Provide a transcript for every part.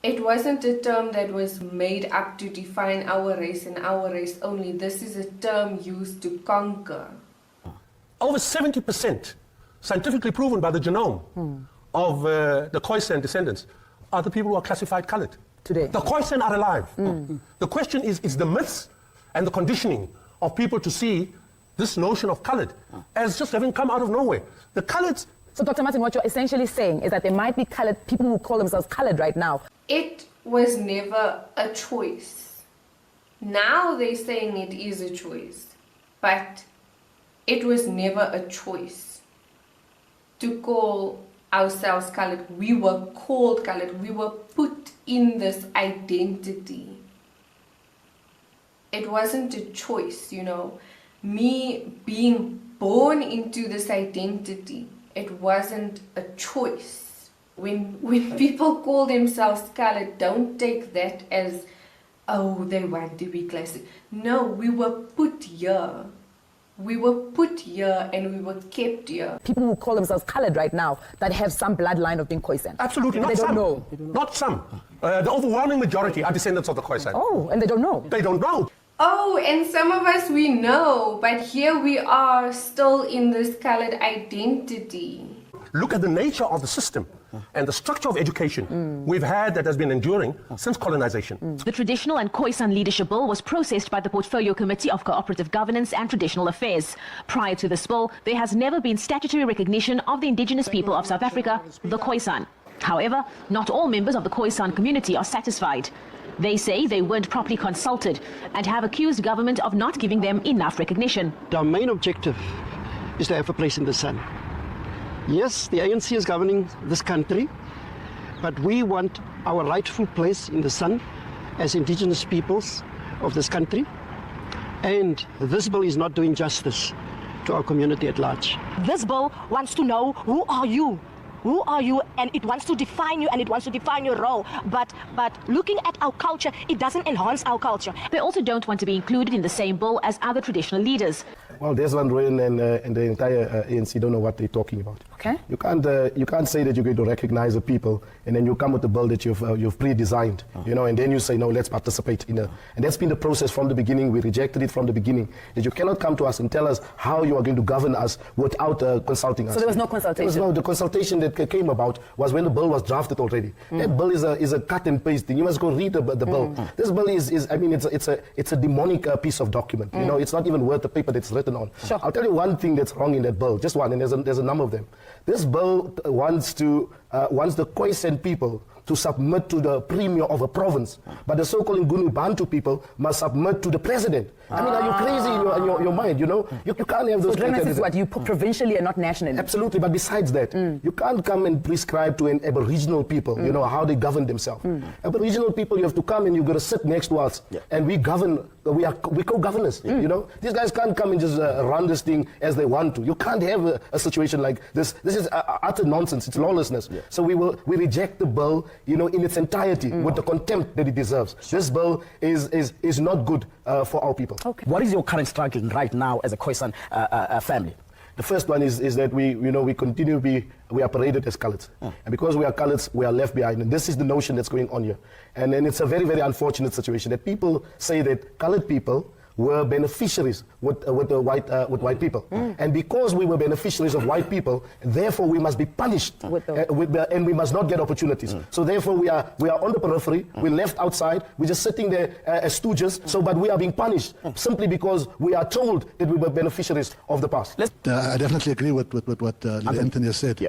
It wasn't a term that was made up to define our race and our race only. This is a term used to conquer. Over 70%, scientifically proven by the genome of the Khoisan descendants, are the people who are classified colored. Today. The Khoisan are alive. The question is the myths and the conditioning of people to see this notion of colored as just having come out of nowhere. The coloreds. So, Dr. Martin, what you're essentially saying is that there might be colored people who call themselves colored right now. It was never a choice. Now they're saying it is a choice, but it was never a choice to call ourselves colored. We were called colored. We were put in this identity. It wasn't a choice, you know. Me being born into this identity, it wasn't a choice. When people call themselves colored, don't take that as, oh, they want to be classic. No, we were put here. We were put here and we were kept here. People who call themselves colored right now that have some bloodline of being Khoisan. Absolutely, not they some. Don't know. Not some. The overwhelming majority are descendants of the Khoisan. Oh, and they don't know. They don't know. Oh, and some of us we know, but here we are still in this colored identity. Look at the nature of the system and the structure of education we've had that has been enduring since colonization. The Traditional and Khoisan Leadership Bill was processed by the Portfolio Committee of Cooperative Governance and Traditional Affairs. Prior to this bill, there has never been statutory recognition of the indigenous people of South Africa, the Khoisan. However, not all members of the Khoisan community are satisfied. They say they weren't properly consulted and have accused government of not giving them enough recognition. Our main objective is to have a place in the sun. Yes, the ANC is governing this country, but we want our rightful place in the sun as indigenous peoples of this country. And this bill is not doing justice to our community at large. This bill wants to know, who are you? Who are you? And it wants to define you and it wants to define your role. But looking at our culture, it doesn't enhance our culture. They also don't want to be included in the same bill as other traditional leaders. Well, Desmond Rowan and the entire ANC don't know what they're talking about. Okay. You can't say that you're going to recognize the people and then you come with a bill that you've pre-designed, you know, and then you say, no, let's participate in it. And that's been the process from the beginning. We rejected it from the beginning, that you cannot come to us and tell us how you are going to govern us without consulting us. So there was no consultation? There was no, the consultation that came about was when the bill was drafted already. That bill is a cut and paste thing. You must go read the bill. This bill is I mean, it's a demonic piece of document. You know, it's not even worth the paper that's written on. Sure. I'll tell you one thing that's wrong in that bill, just one, and there's a number of them. This bill wants the Khoisan people to submit to the premier of a province, but the so-called Nguni Bantu people must submit to the president. I mean, are you crazy in your mind, you know? You can't have those... So Drenas is what, you put provincially and not nationally? Absolutely, but besides that, you can't come and prescribe to an Aboriginal people, you know, how they govern themselves. Aboriginal people, you have to come and you've got to sit next to us, and we govern, we co-governors, you know? These guys can't come and just run this thing as they want to. You can't have a situation like this. This is utter nonsense, it's lawlessness. So we reject the bill, you know, in its entirety, with the contempt that it deserves. This bill is not good for our people. Okay. What is your current struggle right now as a Khoisan family? The first one is that we continue we are paraded as colours. And because we are colours, we are left behind. And this is the notion that's going on here. And then it's a very, very unfortunate situation that people say that coloured people were beneficiaries with white people. And because we were beneficiaries of white people, therefore we must be punished and we must not get opportunities. So therefore we are on the periphery, we're left outside, we're just sitting there as stooges, but we are being punished simply because we are told that we were beneficiaries of the past. I definitely agree with what Anthony has said.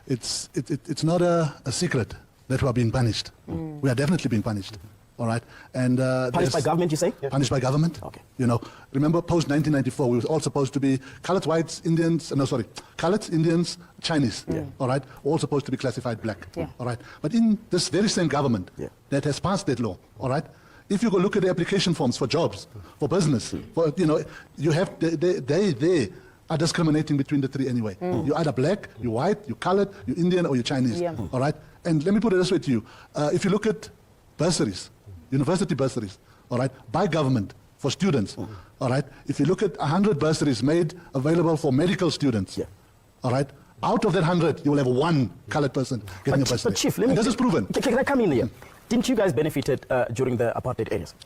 It's not a secret that we are being punished. We are definitely being punished. All right, and punished by government, you say? Punished by government. Okay. You know, remember post 1994, we were all supposed to be colored, whites, Indians. Colored, Indians, Chinese. All right, all supposed to be classified black. All right, but in this very same government that has passed that law, all right, if you go look at the application forms for jobs, for business, for you have they are discriminating between the three anyway. You're either black, you're white, you're colored, you're Indian, or you're Chinese. All right, and let me put it this way to you: if you look at bursaries. University bursaries, all right, by government for students, all right. If you look at 100 bursaries made available for medical students, all right, out of that 100, you will have one colored person getting a bursary. But Chief, let me... This is proven. Can I come in here? Didn't you guys benefited during the apartheid areas?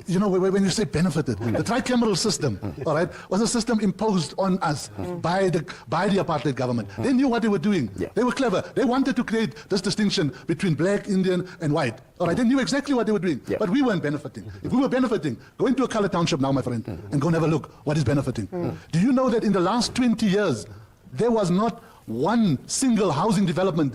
You know, when you say benefited, the tricameral system, all right, was a system imposed on us by the apartheid government. They knew what they were doing. They were clever. They wanted to create this distinction between black, Indian, and white. All right, they knew exactly what they were doing, but we weren't benefiting. If we were benefiting, go into a colored township now, my friend, and go and have a look what is benefiting. Do you know that in the last 20 years, there was not one single housing development,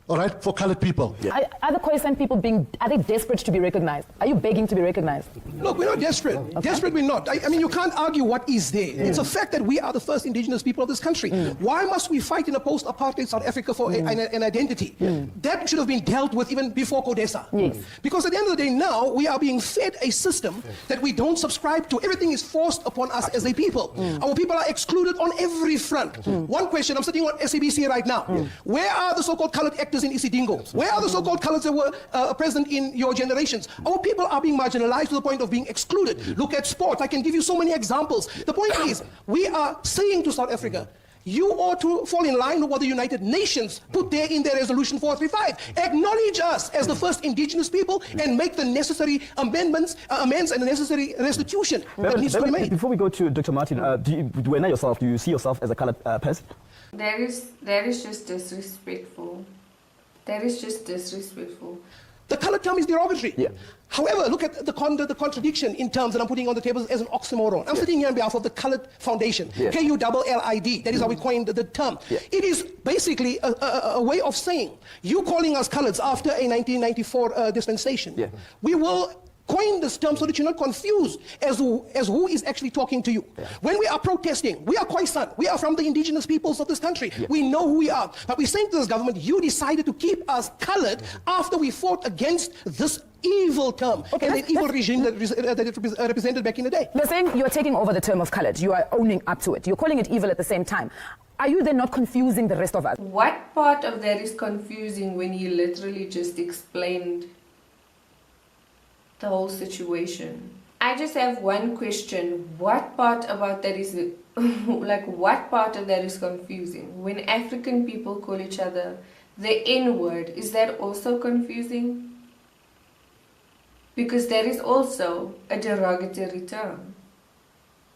all right, for colored people? Are the Khoisan people are they desperate to be recognized? Are you begging to be recognized? Look, we're not desperate. Okay. Desperate we're not. I mean, you can't argue what is there. It's a fact that we are the first indigenous people of this country. Why must we fight in a post-apartheid South Africa for an identity? That should have been dealt with even before CODESA. Because at the end of the day now, we are being fed a system that we don't subscribe to. Everything is forced upon us as a people. Our people are excluded on every front. One question, I'm sitting on SABC right now. Where are the so-called colored actors in Isidingo? Where are the so-called colors that were present in your generations? Our people are being marginalized to the point of being excluded. Look at sports. I can give you so many examples. The point is, we are saying to South Africa, you ought to fall in line with what the United Nations put there in their resolution 435. Acknowledge us as the first indigenous people and make the necessary amends and the necessary restitution that needs to be made. Before we go to Dr. Martin, do you see yourself as a colored person? That is just disrespectful. That is just disrespectful. The colored term is derogatory. However, look at the contradiction in terms that I'm putting on the table as an oxymoron. I'm sitting here on behalf of the Colored Foundation, KULLID. That is how we coined the term. It is basically a way of saying, you calling us coloreds after a 1994 dispensation. We will coin this term so that you're not confused as who is actually talking to you. When we are protesting, we are Khoisan. We are from the indigenous peoples of this country. We know who we are. But we're saying to this government, you decided to keep us colored after we fought against this evil term and the evil regime that it represented back in the day. You're saying you're taking over the term of colored. You are owning up to it. You're calling it evil at the same time. Are you then not confusing the rest of us? What part of that is confusing when you literally just explained the whole situation? I just have one question. What part about that is what part of that is confusing? When African people call each other the N-word, is that also confusing? Because that is also a derogatory term.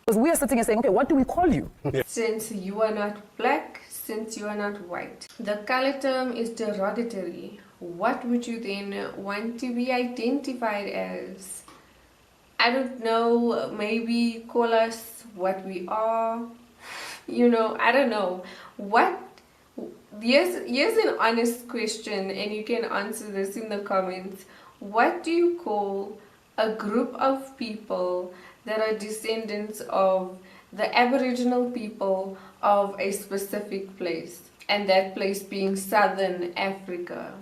Because we are sitting and saying, okay, what do we call you? Since you are not black, since you are not white. The color term is derogatory. What would you then want to be identified as? I don't know, maybe call us what we are. You know, I don't know. Here's an honest question, and you can answer this in the comments. What do you call a group of people that are descendants of the Aboriginal people of a specific place, and that place being Southern Africa?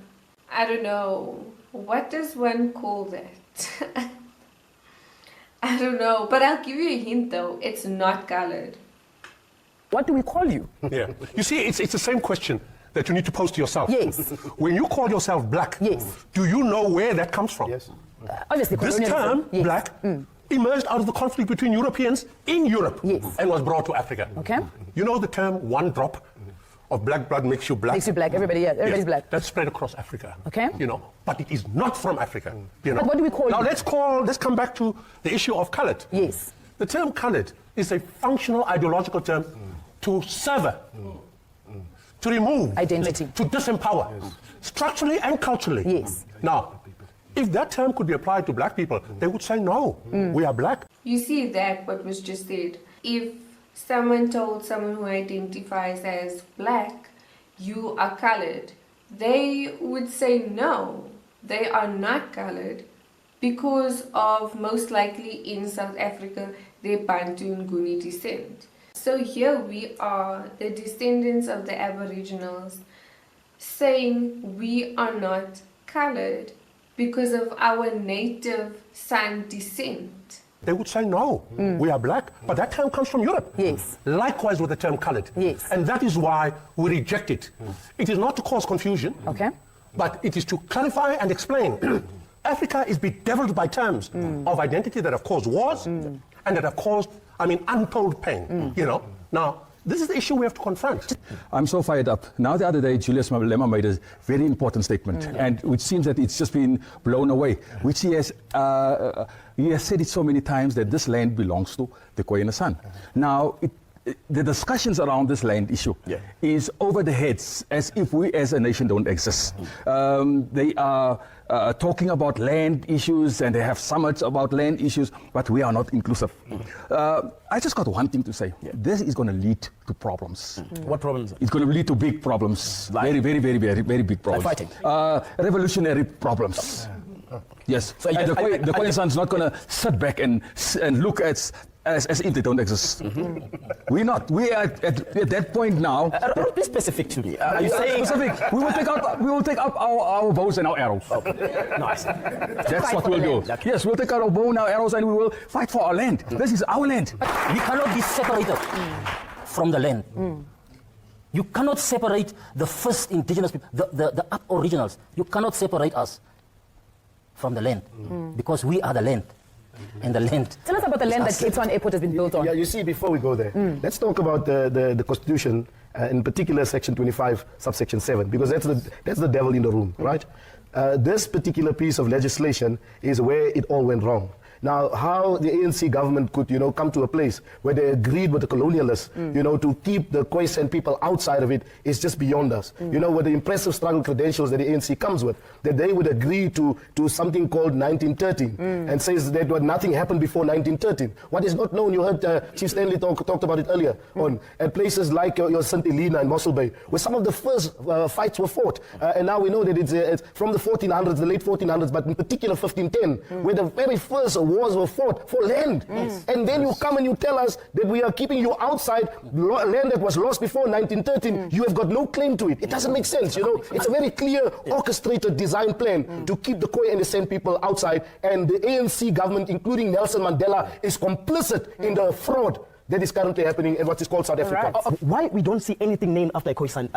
I don't know. What does one call that? I don't know, but I'll give you a hint though. It's not colored. What do we call you? You see, it's the same question that you need to pose to yourself. Yes. When you call yourself black, do you know where that comes from? Obviously, this term, black, emerged out of the conflict between Europeans in Europe and was brought to Africa. Okay. You know the term one drop of black blood makes you black? Makes you black. Everybody's black. That's spread across Africa. Okay. You know, but it is not from Africa. You know. But what do we call now it? Let's come back to the issue of colored. Yes. The term colored is a functional ideological term to sever, to remove, identity, to disempower, structurally and culturally. Yes. Now, if that term could be applied to black people, they would say, no, we are black. You see that what was just said. If someone told someone who identifies as black, you are colored, they would say no, they are not colored, because of most likely in South Africa their Bantu and Nguni descent. So here we are, the descendants of the Aboriginals, saying we are not colored because of our native San descent. They would say, no, we are black. But that term comes from Europe. Yes. Likewise with the term colored. Yes. And that is why we reject it. It is not to cause confusion, but it is to clarify and explain. Africa is bedeviled by terms of identity that have caused wars and that have caused, untold pain. You know. Now, This is the issue we have to confront. I'm so fired up. Now, the other day, Julius MMA made a very important statement, and which seems that it's just been blown away, which he has said it so many times that this land belongs to the Khoisan. Now, the discussions around this land issue is over the heads, as if we as a nation don't exist. They are talking about land issues, and they have summits about land issues, but we are not inclusive. I just got one thing to say. This is going to lead to problems. What problems? It's going to lead to big problems. Like? Very, very, very, very, very big problems. Like fighting? Revolutionary problems. Yes. So and the Khoisan's not going to sit back and look as if they don't exist. We're not. We are at that point now. Be specific to me. Are you saying specific? We will take up our bows and our arrows. Nice. That's what we'll do. Yes, we'll take out our bow and our arrows, and we will fight for our land. This is our land. We cannot be separated from the land. You cannot separate the first indigenous people, the aboriginals. You cannot separate us from the land because we are the land. And the land. Tell us about the land that Khoisan Airport has been built on. Yeah, you see, before we go there, let's talk about the Constitution, in particular Section 25, subsection 7, because that's the devil in the room, right? This particular piece of legislation is where it all went wrong. Now, how the ANC government could, come to a place where they agreed with the colonialists, to keep the Khoisan people outside of it is just beyond us. With the impressive struggle credentials that the ANC comes with, that they would agree to something called 1913 and says that nothing happened before 1913. What is not known, you heard Chief Stanley talked about it earlier on, at places like your St. Helena and Mossel Bay, where some of the first fights were fought. And now we know that it's from the 1400s, the late 1400s, but in particular 1510, where the very first wars were fought for land. And then you come and you tell us that we are keeping you outside land that was lost before 1913. You have got no claim to it. It doesn't make sense, It's a very clear, orchestrated design plan to keep the Khoi and the San people outside. And the ANC government, including Nelson Mandela, is complicit in the fraud that is currently happening in what is called South Africa. Why we don't see anything named after Khoisan?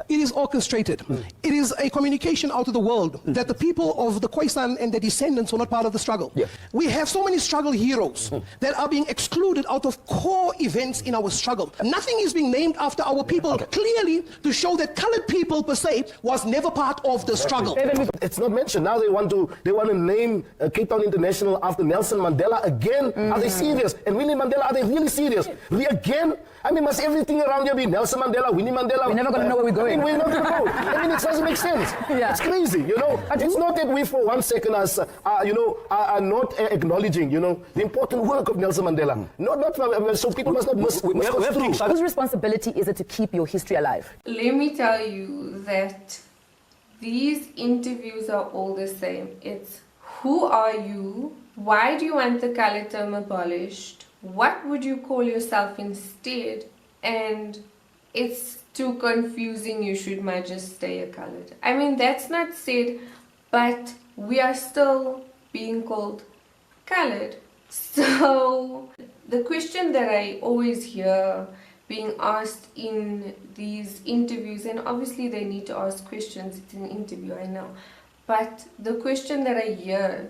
It is orchestrated. It is a communication out of the world that the people of the Khoisan and their descendants were not part of the struggle. We have so many struggle heroes that are being excluded out of core events in our struggle. Nothing is being named after our people, clearly to show that colored people per se was never part of the struggle. It's not mentioned. Now they want to name Cape Town International after Nelson Mandela again. Are they serious? And Winnie Mandela, are they really serious? Again? I mean, must everything around here be Nelson Mandela, Winnie Mandela? We're never going to know where we're going. We're not going to know. I mean, it doesn't make sense. It's crazy, It's not that we for 1 second are not acknowledging, the important work of Nelson Mandela. So people must not miss through. Whose responsibility is it to keep your history alive? Let me tell you that these interviews are all the same. It's who are you? Why do you want the color term abolished? What would you call yourself instead? And it's too confusing, you might just stay a colored. I mean, that's not said, but we are still being called colored. So the question that I always hear being asked in these interviews, and obviously they need to ask questions, it's an interview, I know, but the question that I hear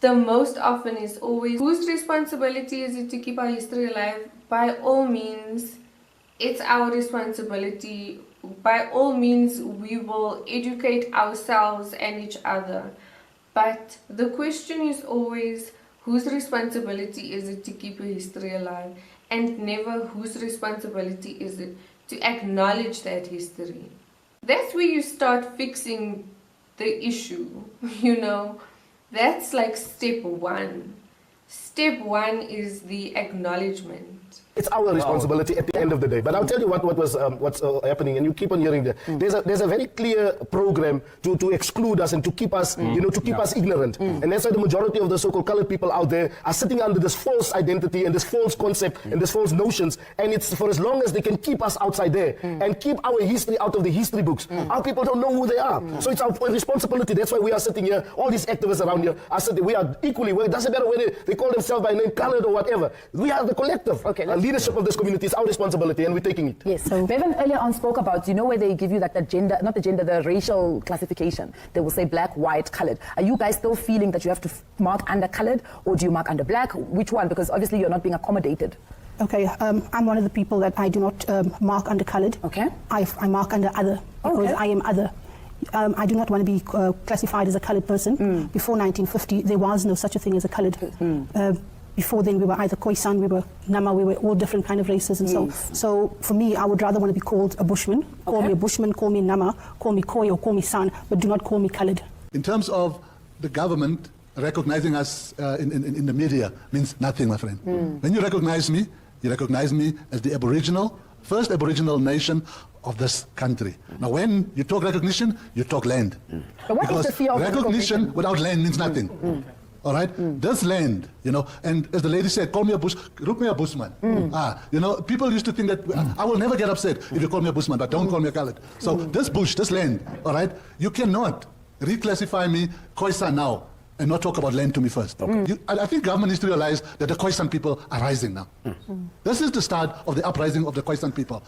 the most often is always, whose responsibility is it to keep our history alive? By all means, it's our responsibility. By all means, we will educate ourselves and each other. But the question is always, whose responsibility is it to keep your history alive? And never whose responsibility is it to acknowledge that history. That's where you start fixing the issue, That's like step one. Step one is the acknowledgement. It's our responsibility at the end of the day. But I'll tell you what's happening, and you keep on hearing that. There's a very clear program to exclude us and to keep us, us ignorant. And that's why the majority of the so-called colored people out there are sitting under this false identity and this false concept and this false notions. And it's for as long as they can keep us outside there and keep our history out of the history books. Our people don't know who they are. So it's our responsibility. That's why we are sitting here. All these activists around here are sitting. We are equally. It doesn't matter whether they call themselves by name, colored or whatever. We are the collective. Leadership of this community is our responsibility, and we're taking it. Yes. So Bevan earlier on spoke about, where they give you the racial classification. They will say black, white, colored. Are you guys still feeling that you have to mark under colored, or do you mark under black? Which one? Because obviously you're not being accommodated. Okay, I'm one of the people that I do not mark under coloured. Okay. I mark under other because Okay. I am other. I do not want to be classified as a coloured person. Before 1950, there was no such a thing as a coloured. Before then, we were either Khoisan, we were Nama, we were all different kind of races, and so for me, I would rather want to be called a Bushman. Call me a Bushman, call me Nama, call me Khoi, or call me San, but do not call me coloured. In terms of the government recognizing us in the media means nothing, my friend. When you recognize me as the first Aboriginal nation of this country. Now, when you talk recognition, you talk land. But what is the fear of recognition without land means nothing. All right? This land, and as the lady said, call me a bush, look me a bushman. People used to think that I will never get upset if you call me a bushman, but don't call me a coloured. So this bush, this land, all right, you cannot reclassify me Khoisan now and not talk about land to me first. I think government needs to realize that the Khoisan people are rising now. This is the start of the uprising of the Khoisan people.